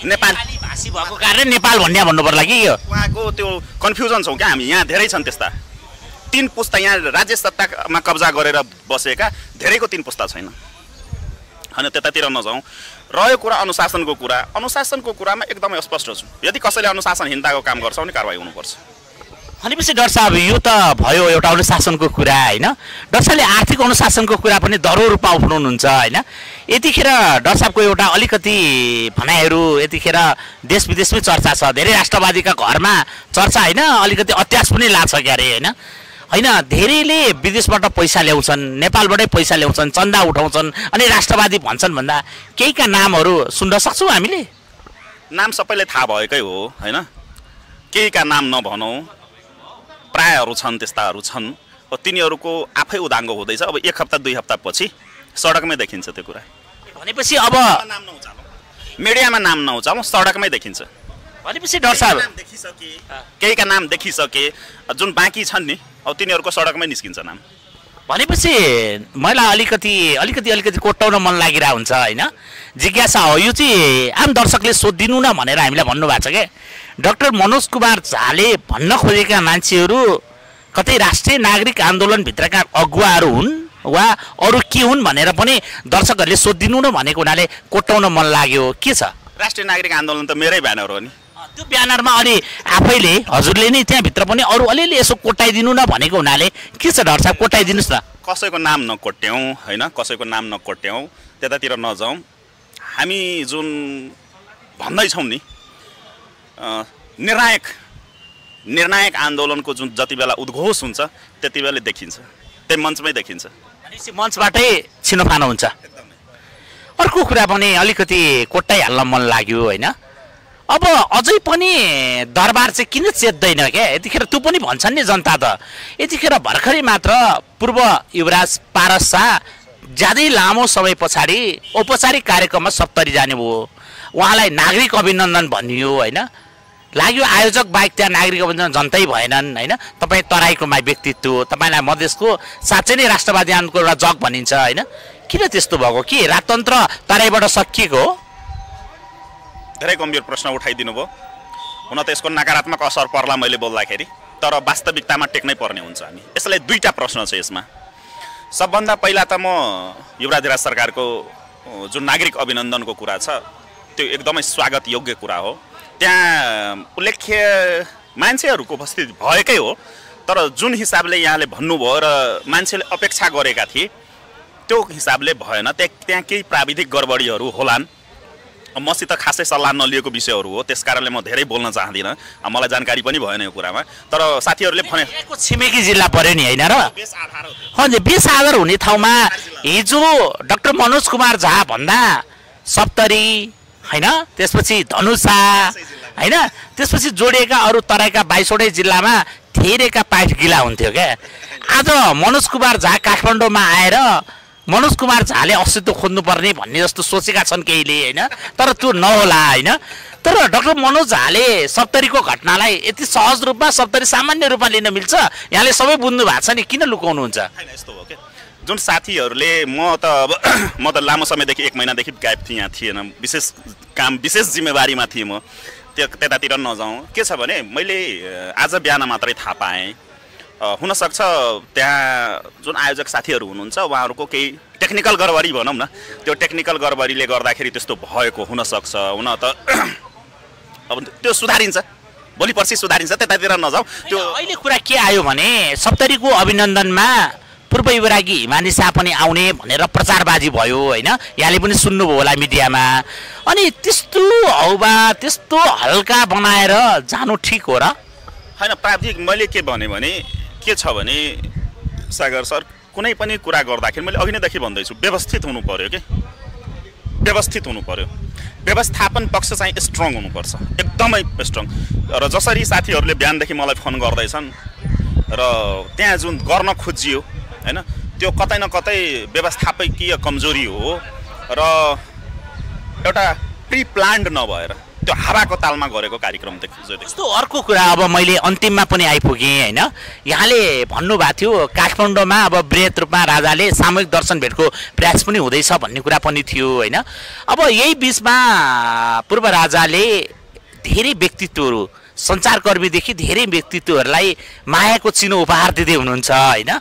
नेपाली भाषी भएको कारण नेपाल भन्नु पर्ला कि यो उहाँको त्यो कन्फ्युजन छौँ क्या हामी। यहाँ धेरै छन् त्यस्ता 3 पुस्ता यहाँ राज्य सत्तामा कब्जा गरेर बसेका, धेरैको 3 पुस्ता छैन, होइन? त्यतातिर नजाउँ। रह्यो कुरा अनुशासनको कुरा, अनुशासनको कुरामा एकदमै स्पष्ट छु। यदि कसैले अनुशासनहीनताको काम गर्छ भने कारबाही हुनुपर्छ। भनेपछि डाक्टर साहब यो त भयो एउटा अनुशासनको कुरा, होइन? डाक्टर साहबले आर्थिक अनुशासनको कुरा पनि दह्रो रूपमा उठाउनुहुन्छ, होइन? यतिखेर डाक्टर साहबको एउटा अलिकति भनाइहरू यतिखेर देश विदेशमै चर्चा छ, धेरै राष्ट्रवादीका घरमा चर्चा, होइन? अलिकति अत्यास पनि लाग्छ क्यारे, होइन? होइन, धेरैले विदेशबाट पैसा ल्याउँछन्, नेपालबाटै पैसा ल्याउँछन्, चन्दा उठाउँछन्, अनि राष्ट्रवादी भन्छन् भन्दा केहीका नामहरू सुन्न सक्छौँ हामीले? नाम सबैलाई थाहा भएकै हो, होइन? केहीका नाम नभनौँ, प्रायहरू छन्, त्यस्ताहरू छन्। तिनीहरूको आफै उदाङ्गो हुँदैछ। अब 1 हप्ता 2 हप्ता पछि सडकमै देखिन्छ त्यो कुरा। भनेपछि अब नाम नउचालौँ, मिडियामा नाम नउचालौँ, सडकमै देखिन्छ। भनेपछि डाक्टर साहब केहीका नाम देखिसके, जुन बाँकी छन् नि अब तिनीहरूको सडकमै निस्किन्छ नाम। भनेपछि मलाई अलिकति कोट्टाउन मन लागिरहेको हुन्छ, होइन? जिज्ञासा हो, यो चाहिँ आम दर्शकले सोधिदिनु न भनेर हामीलाई भन्नुभएको छ क्या। डाक्टर मनोज कुमार झाले भन्न खोजेका मान्छेहरू कतै राष्ट्रिय नागरिक आन्दोलनभित्रका अगुवाहरू हुन् वा अरू के हुन् भनेर पनि दर्शकहरूले सोधिदिनु न भनेको हुनाले कोट्टाउन मन लाग्यो। के छ? राष्ट्रिय नागरिक आन्दोलन त मेरै ब्यानर हो नि। त्यो ब्यानरमा अनि आफैले हजुरले नै त्यहाँभित्र पनि अरू अलिअलि यसो कोट्टाइदिनु न भनेको हुनाले के छ डाक्टर साहब, कोट्टाइदिनुहोस् न। कसैको नाम नकोट्याउँ, होइन? कसैको नाम नकोट्याउँ, त्यतातिर नजाउँ। हामी जुन भन्दैछौँ नि निर्णायक आन्दोलनको जुन जति बेला उद्घोष हुन्छ त्यति बेला देखिन्छ, त्यही मञ्चमै देखिन्छ। भनेपछि मञ्चबाटै छिनोफानो हुन्छ। अर्को कुरा पनि अलिकति कोट्टाइहाल्न मन लाग्यो, होइन? अब अझै पनि दरबार चाहिँ किन चेत्दैन क्या? यतिखेर त्यो पनि भन्छन् नि जनता त। यतिखेर भर्खरै मात्र पूर्व युवराज पारस शाह ज्यादै लामो समय पछाडि औपचारिक कार्यक्रममा सप्तरी जानुभयो। उहाँलाई नागरिक अभिनन्दन भनियो, होइन? लाग्यो आयोजक बाहेक त्यहाँ नागरिक अभिनन्दन जनतै भएनन्, होइन? तपाईँ तराईको व्यक्तित्व, तपाईँलाई मधेसको साँच्चै नै राष्ट्रवादी आन्दोलनको एउटा जग भनिन्छ, होइन? किन त्यस्तो भएको? के राजतन्त्र तराईबाट सकिएको हो? धेरै गम्भीर प्रश्न उठाइदिनु भयो। हुन त यसको नकारात्मक असर पर्ला मैले बोल्दाखेरि, तर वास्तविकतामा टेक्नै पर्ने हुन्छ हामी। यसलाई 2टा प्रश्न छ यसमा। सबभन्दा पहिला त म युवराजराज सरकारको जुन नागरिक अभिनन्दनको कुरा छ त्यो एकदमै स्वागत योग्य कुरा हो। त्यहाँ उल्लेख्य मान्छेहरूको उपस्थिति भएकै हो, तर जुन हिसाबले यहाँले भन्नुभयो र मान्छेले अपेक्षा गरेका थिए त्यो हिसाबले भएन। त्यहाँ केही प्राविधिक गडबडीहरू होलान्, मसित खासै सल्लाह नलिएको विषयहरू हो, त्यस कारणले म धेरै बोल्न चाहदिनँ। मलाई जानकारी पनि भएन यो कुरामा, तर साथीहरूले भने छिमेकी जिल्ला पर्यो नि, होइन र? हजुर, बेसआधार हुने ठाउँमा हिजो डाक्टर मनोज कुमार झा भन्दा सप्तरी, होइन? त्यसपछि धनुषा, होइन? त्यसपछि जोडिएका अरू तराईका 22वटै जिल्लामा धेरैका पाइट गिला हुन्थ्यो क्या। आज मनोज कुमार झा काठमाडौँमा आएर मनोज कुमार झाले अस्तित्व खोज्नुपर्ने भन्ने जस्तो सोचेका छन् केहीले, होइन? तर त्यो नहोला, होइन? तर डाक्टर मनोज झाले सप्तरीको घटनालाई यति सहज रूपमा सप्तरी सामान्य रूपमा लिन मिल्छ? यहाँले सबै बुझ्नु भएको छ नि, किन लुकाउनुहुन्छ? यस्तो हो क्या, जुन साथीहरूले म त लामो समयदेखि 1 महिनादेखि गायब थिएँ, यहाँ थिएन, विशेष जिम्मेवारीमा थिएँ म। त्यतातिर नजाउँ। के छ भने मैले आज बिहान मात्रै थाहा पाएँ, हुनसक्छ त्यहाँ जुन आयोजक साथीहरू हुनुहुन्छ उहाँहरूको केही टेक्निकल गडबडी भनौँ न, त्यो टेक्निकल गडबडीले गर्दाखेरि त्यस्तो भएको हुनसक्छ। हुन त अब त्यो सुधारिन्छ, भोलि पर्सि सुधारिन्छ, त्यतातिर नजाउँ। त्यो अहिले कुरा के आयो भने 70को अभिनन्दनमा पूर्व युवरागी हिमानी शाह पनि आउने भनेर प्रचारबाजी भयो होइन, यहाँले पनि सुन्नुभयो होला मिडियामा। अनि त्यस्तो हौबा त्यस्तो हल्का बनाएर जानु ठिक हो र? होइन प्राविधिक, मैले के भने के छ भने सागर सर, कुनै पनि कुरा गर्दाखेरि मैले अघि नैदेखि भन्दैछु व्यवस्थित हुनु पर्यो कि, व्यवस्थित हुनु पर्यो। व्यवस्थापन पक्ष चाहिँ स्ट्रङ हुनुपर्छ, एकदमै स्ट्रङ। र जसरी साथीहरूले बिहानदेखि मलाई फोन गर्दैछन् र त्यहाँ जुन गर्न खोजियो होइन, त्यो कतै न कतै व्यवस्थापकीय कमजोरी हो र एउटा प्रि प्लान्ड नभएर त्यो हावाको तालमा गरेको कार्यक्रम देखिन्छ। त्यस्तो अर्को कुरा अब मैले अन्तिममा पनि आइपुगेँ होइन, यहाँले भन्नुभएको थियो काठमाडौँमा अब वृहत रूपमा राजाले सामूहिक दर्शन भेटको प्रयास पनि हुँदैछ भन्ने कुरा पनि थियो होइन। अब यही बिचमा पूर्व राजाले धेरै व्यक्तित्वहरू, सञ्चारकर्मीदेखि धेरै व्यक्तित्वहरूलाई मायाको चिनो उपहार दिँदै हुनुहुन्छ होइन।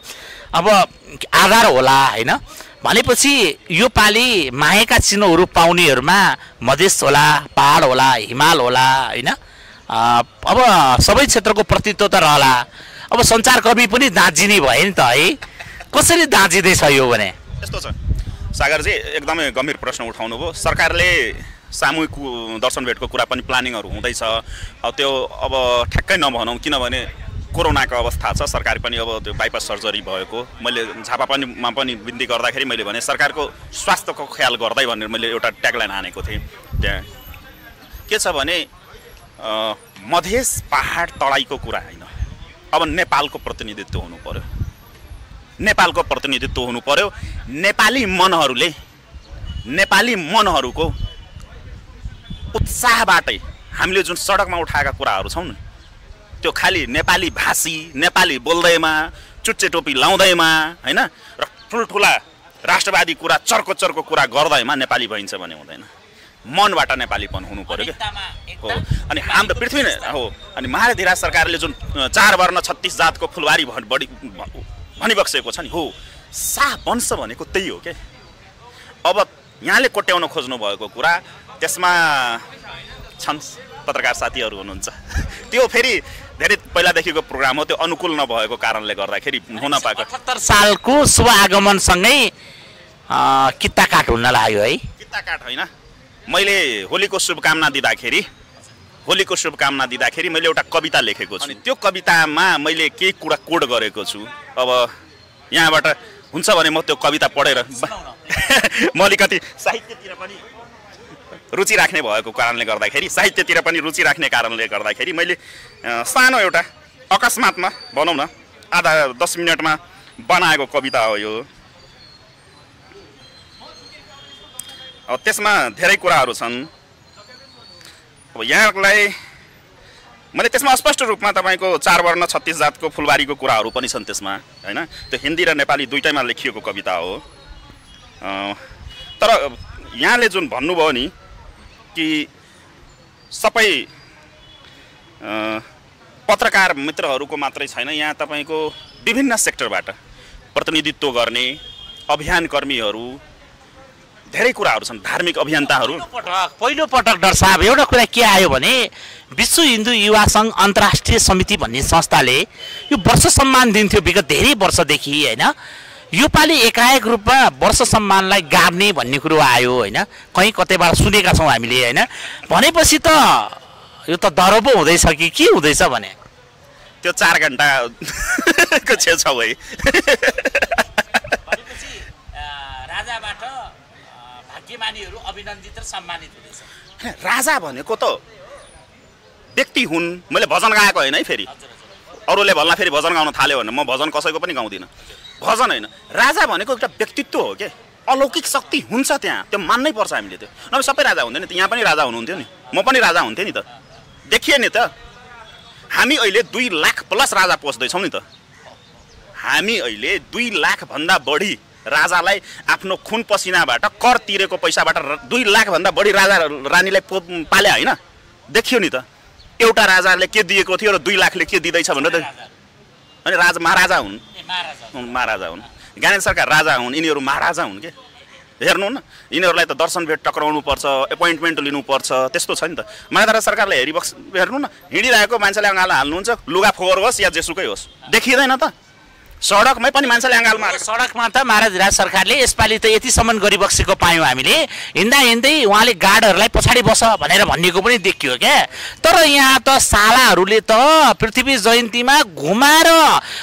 अब आधार होला होइन भनेपछि यो पालि मायाका चिनोहरू पाउनेहरूमा मधेस होला, पहाड होला, हिमाल होला होइन। अब सबै क्षेत्रको प्रतित्व त रहला। अब सञ्चारकर्मी पनि दाँजिने भयो नि त है, कसरी दाँजिँदैछ यो भने? यस्तो छ सागरजी, एकदमै गम्भीर प्रश्न उठाउनु भयो। सरकारले सामूहिक दर्शन भेटको कुरा पनि प्लानिङहरू हुँदैछ। अब त्यो अब ठ्याक्कै नभनौँ, किनभने कोरोनाको अवस्था छ, सरकार पनि अब त्यो बाइपास सर्जरी भएको, मैले झापामा पनि बिन्ती गर्दाखेरि मैले भने सरकारको स्वास्थ्यको ख्याल गर्दै भनेर मैले एउटा ट्यागलाइन हानेको थिएँ। त्यहाँ के छ भने मधेस पहाड तराईको कुरा होइन, अब नेपालको प्रतिनिधित्व हुनु पर्यो, नेपालको प्रतिनिधित्व हुनु पर्यो। नेपाली मनहरूको उत्साहबाटै हामीले जुन सडकमा उठाएका कुराहरू छौँ नि, त्यो खालि नेपाली भाषी, नेपाली बोल्दैमा, चुच्चे टोपी लाउँदैमा होइन र ठुल्ठुला राष्ट्रवादी कुरा, चर्को कुरा गर्दैमा नेपाली भइन्छ भने हुँदैन। मनबाट नेपालीपन हुनु पर्यो क्या हो। अनि हाम्रो पृथ्वी हो, अनि महाधिराज सरकारले जुन 4 वर्ण 36 जातको फुलबारी भनिबक्सेको छ नि, हो शाह वंश भनेको त्यही हो क्या। अब यहाँले कोट्याउन खोज्नु भएको कुरा, त्यसमा छन् पत्रकार साथीहरू हुनुहुन्छ, त्यो फेरि धेरै पहिलादेखिको प्रोग्राम हो, त्यो अनुकूल नभएको कारणले गर्दाखेरि हुन पाएको। 78 सालको शुभ आगमनसँगै किता काट हुन लाग्यो है। किता काट होइन, मैले होलीको शुभकामना दिँदाखेरि मैले एउटा कविता लेखेको छु। अनि त्यो कवितामा मैले केही कुरा कोड गरेको छु। अब यहाँबाट हुन्छ भने म त्यो कविता पढेर म अलिकति साहित्यतिर पनि रुचि राख्ने भएको कारणले गर्दाखेरि मैले सानो एउटा अकस्मातमा भनौँ न आधा 10 मिनटमा बनाएको कविता हो यो। अब त्यसमा धेरै कुराहरू छन्। अब यहाँलाई मैले त्यसमा स्पष्ट रूपमा तपाईँको 4 वर्ण 36 जातको फुलबारीको कुराहरू पनि छन् त्यसमा होइन। त्यो हिन्दी र नेपाली दुईटैमा लेखिएको कविता हो। तर यहाँले जुन भन्नुभयो नि कि सबै पत्रकार मित्रहरूको मात्रै छैन, यहाँ तपाईँको विभिन्न सेक्टरबाट प्रतिनिधित्व गर्ने अभियानकर्मीहरू धेरै कुराहरू छन्, धार्मिक अभियन्ताहरू। पहिलो पटक डाक्टर साहब एउटा कुरा के आयो भने विश्व हिन्दू युवा सङ्घ अन्तर्राष्ट्रिय समिति भन्ने संस्थाले यो वर्ष सम्मान दिन्थ्यो विगत धेरै वर्षदेखि होइन। योपालि एकाएक रूपमा वर्ष सम्मानलाई गाड्ने भन्ने कुरो आयो होइन, कहीँ कतैबाट सुनेका छौँ हामीले होइन। भनेपछि त यो त दरो पो हुँदैछ कि के हुँदैछ भने? त्यो 4 घण्टाको छेउछाउ है। राजाबाट भाग्यमानीहरू अभिनन्दित र सम्मानित हुँदैछ। राजा भनेको त व्यक्ति हुन्। मैले भजन गाएको होइन है, फेरि अरूले भल्ला फेरि भजन गाउन थाल्यो भने म भजन कसैको पनि गाउँदिनँ। भजन होइन, राजा भनेको एउटा व्यक्तित्व हो के, अलौकिक शक्ति हुन्छ त्यहाँ, त्यो मान्नै पर्छ हामीले। त्यो नभए सबै राजा हुन्थ्यो नि त, यहाँ पनि राजा हुनुहुन्थ्यो नि, म पनि राजा हुन्थेँ नि त। देखिए नि त, हामी अहिले 2 लाख प्लस राजा पोस्दैछौँ नि त। हामी अहिले 2 लाखभन्दा बढी राजालाई आफ्नो खुन पसिनाबाट कर तिरेको पैसाबाट 2 लाखभन्दा बढी राजा रानीलाई पाले होइन। देखियो नि त, एउटा राजाले के दिएको थियो र 2 लाखले के दिँदैछ भनेर त। अनि महाराजा हुन्, महाराजा हुन्। ज्ञानेन्द्र सरकार राजा हुन्, यिनीहरू महाराजा हुन् के? हेर्नु न, यिनीहरूलाई त दर्शन भेट टक्राउनु पर्छ, एपोइन्टमेन्ट लिनुपर्छ, त्यस्तो छ नि त। मायाधर सरकारले हेर्नु न, हिँडिरहेको मान्छेले अँगालो हाल्नुहुन्छ, लुगा फोहोर होस् या जेसुकै होस्, देखिँदैन त? सडकमै पनि मान्छेले अँगाल मारेको। सडकमा त महाराज सरकारले यसपालि त यतिसम्म गरिबक्सेको पायौँ हामीले। हिँड्दै उहाँले गार्डहरूलाई पछाडि बस भनेर भनिएको पनि देखियो क्या। तर यहाँ त सालाहरूले त पृथ्वी जयन्तीमा घुमाएर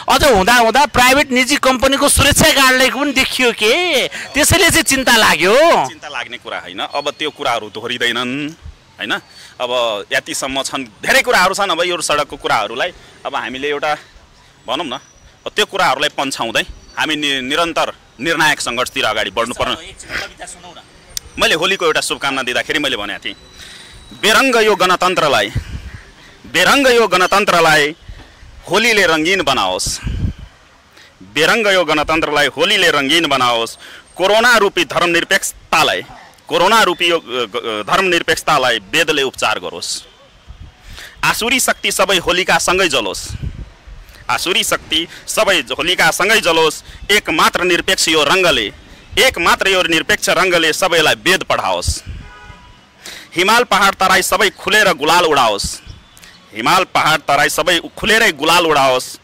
अझ हुँदा प्राइभेट निजी कम्पनीको सुरक्षा गार्डलाई पनि देखियो के। त्यसैले चाहिँ चिन्ता लाग्यो। चिन्ता लाग्ने कुरा होइन, अब त्यो कुराहरू दोहोरिँदैनन् होइन। अब यतिसम्म छन्, धेरै कुराहरू छन्। अब यो सडकको कुराहरूलाई अब हामीले एउटा भनौँ न, त्यो कुराहरूलाई पन्छाउँदै हामी निरन्तर निर्णायक सङ्घर्षतिर अगाडि बढ्नुपर्ने। मैले होलीको एउटा शुभकामना दिँदाखेरि मैले भनेको थिएँ, बेरङ्ग यो गणतन्त्रलाई होलीले रङ्गीन बनाओस्, बेरङ्ग यो गणतन्त्रलाई होलीले रङ्गीन बनाओस्। कोरोना रूपी धर्मनिरपेक्षतालाई वेदले उपचार गरोस्। आसुरी शक्ति सबै होलिका सँगै जलोस्, आसुरी शक्ति सबै होलिका सँगै जलोस्। एकमात्र निरपेक्ष यो रङ्गले सबैलाई वेद पढाओस्। हिमाल पहाड तराई सबै खुलेर गुलाल उडाओस्, हिमाल पहाड तराई सबै खुलेरै गुलाल उडाओस्।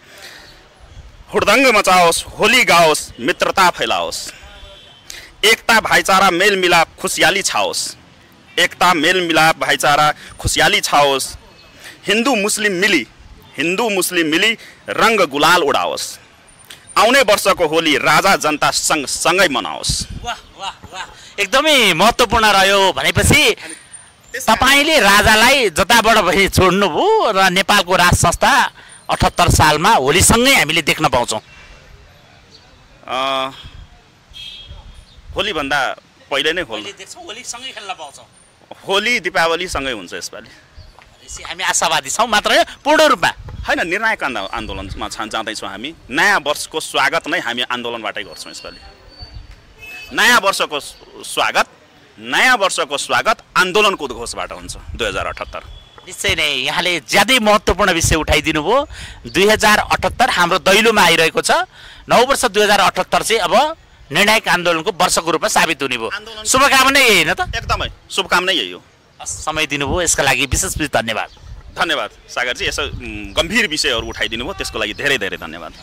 हुडदङ्ग मचाओस्, होली गाओस्, मित्रता फैलाओस्। एकता भाइचारा मेलमिलाप खुसियाली छाओस्, एकता मेलमिलाप भाइचारा खुसियाली छाओस्। हिन्दू मुस्लिम मिली रंग गुलाल उडाओस्। आउने वर्षको होली राजा जनता सँगै मनाओस्। वाह वाह वाह, एकदमै महत्त्वपूर्ण रह्यो। भनेपछि तपाईले राजालाई जताबाट भए छोड्नुभयो र नेपालको राज संस्था 78 सालमा होलीसँगै हामीले देख्न पाउँछौँ। होली भन्दा पहिले नै होलीसँगै खेल्न पाउँछौँ। होली दीपावली सँगै हुन्छ यसपालि। हामी आशावादी छौँ, मात्र पूर्ण रूपमा होइन। निर्णायक आन्दोलनमा जाँदैछौँ हामी। नयाँ वर्षको स्वागत नै हामी आन्दोलनबाटै गर्छौँ यसपालि। नयाँ वर्षको स्वागत आन्दोलनको उद्घोषबाट हुन्छ 2078। निश्चय नै यहाँले ज्यादै महत्त्वपूर्ण विषय उठाइदिनु भयो। 2078 हाम्रो दैलोमा आइरहेको छ। नव वर्ष 2078 चाहिँ अब निर्णायक आन्दोलनको वर्षको रूपमा साबित हुने भयो। शुभकामना यही होइन त? एकदमै शुभकामना यही हो। समय दिनुभयो, यसका लागि विशेष धन्यवाद। धन्यवाद सागरजी, यसो गम्भीर विषयहरू उठाइदिनु भयो, त्यसको लागि धेरै धेरै धन्यवाद।